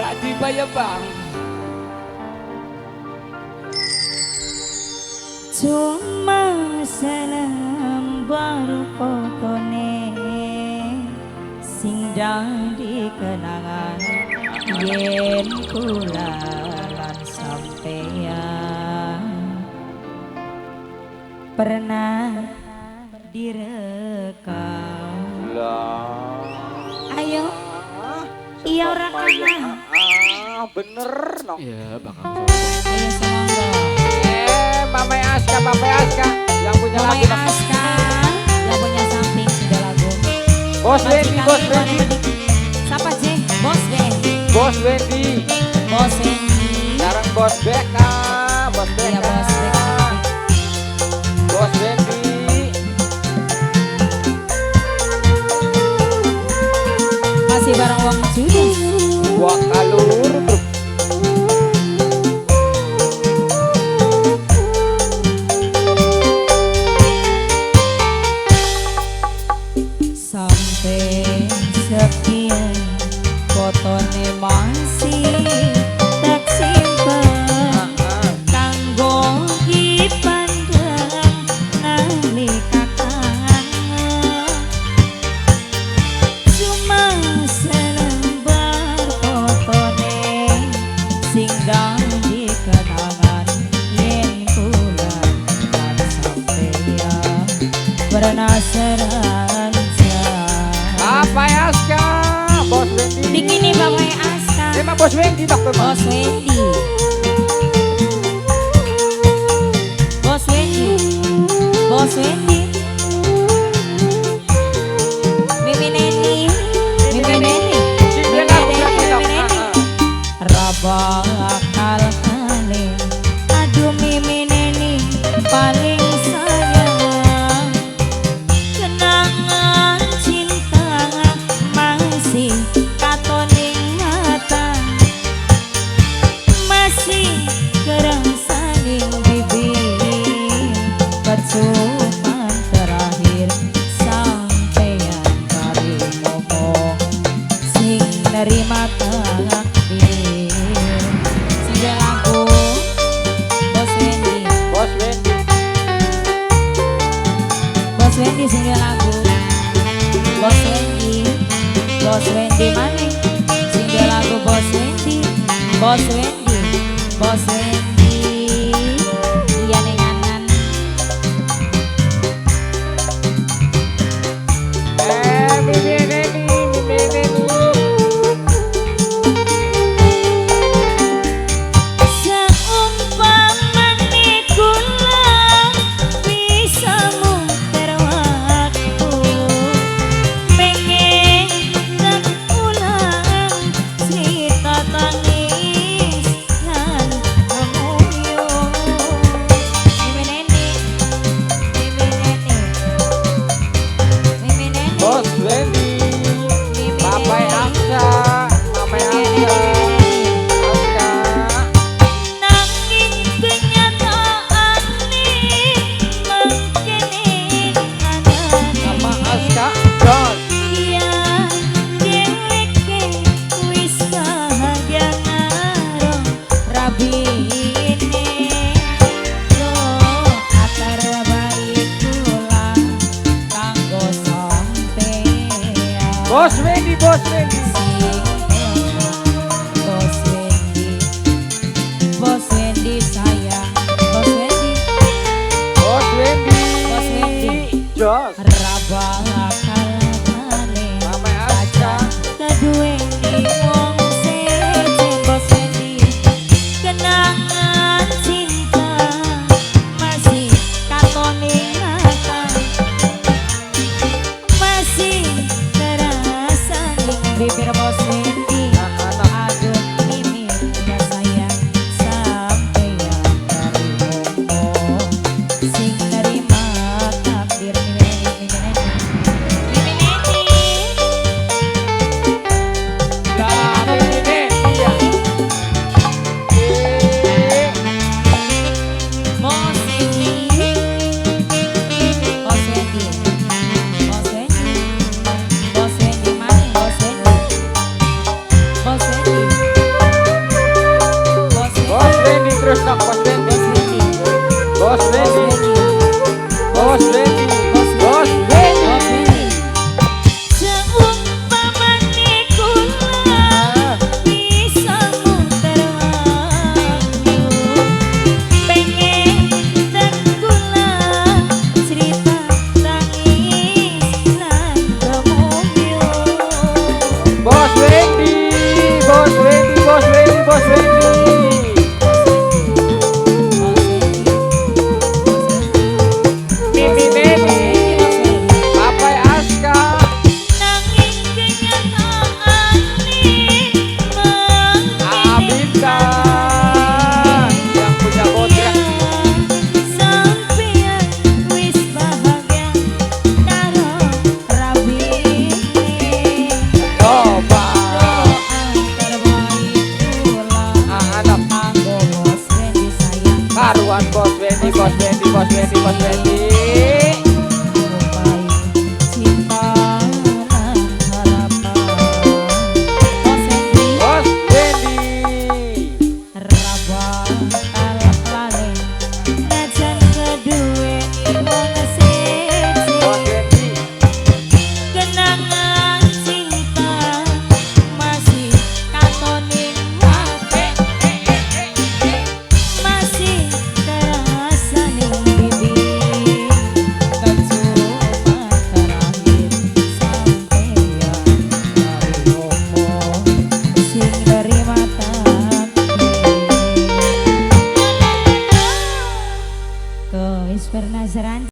Kak Diva ya bang. Cuma selembar fotone sing dadi kenangan yen kula lan sampeyan pernah direkam. Ayo, iya orang kana. Bener no. Iya bakal. Ayo semangga. Mama Aska yang punya Mama lagu. Aska yang punya samping sudah lagu. Bos Wendy, Bos Wendy. Siapa sih? Bos Wendy. Bos Wendy. Bos Wendy. Sekarang Bos Beka, Bos Beka. Iya, Bos Beka. Bos Wendy. Masih bareng Wong Judas. Wah kalur tuh. Sampai sekian fotone masih tak simpen kanggo dipandang nalika kangen. Cuma selembar fotone sing dadi kenangan yen kula lan sampeyan penasaran. Apa ya Aska? Bos Wendy. Bikini Bapak Aska. Emang Bos Wendy dok memang. Bos Wendy. Bos Wendy. Bos Wendy. Mimi Neni. Mimi Neni. Si Mimi Bella Neni. bukan kita. Mimi Neni. Rabakal halim. Aduh Mimi Neni paling sayang. Kenangan cinta masih katoning mata, masih kerasa ning bibir. Percupan terakhir sampeyan kali ngomong sing nerima takdir. Sing lagu Bos Wendy. Bos Wendy. Bos Wendy sing lagu. Bos Wendy. Bos Wendy maning sing lagu Bos Wendy. Bos Wendy. Bos Wendy. Iya nenganan. Mimi Neni, Mimi Neni. Seumpamane kula bisa muter waktu, pengen ngulang cerita tangis lan remuyung. Mimi Neni, Mimi Neni, Mimi Neni. Bos Wendy. Mimi Papa Neni. Aska. Mama Mimi Aska. Neni. Aska. Nanging kenyataan nih mengkene anan. Mama Aska. Jos. Iya, dheweke wis bahagia ngarong rabine. Lo atar baik kula kanggo sampeyan. Bos Wendy, Bos Wendy. Bos Wendy, Bos Wendy sayang, Bos Wendy. Bos Wendy. Bos Wendy. Jos. Rabakal halim Mama Aska. kedue di wong sejen. Bos Wendy. Kenangan cinta masih katoning ingatan, masih terasa ning bibir Bos Wendy. Aduh ini udah sayang sampeyan dari ngomong sing nerima takdir. Mimi Neni. Mimi Neni. Dah, Mimi Neni ya. Bos Wendy. Bos Wendy. Bos Wendy. Bos Wendy maning Bos Wendy. Bos Wendy. Mimi Neni, Papai Aska. Nanging kenyataan nih Bintang yang punya botek. sampeyan wis bahagia karo Rabi. Coba Doa terbaik kula anak kanggo Bos Wendy sayang. karuan Bos Wendy, Bos Wendy, Bos Wendy, Bos Wendy.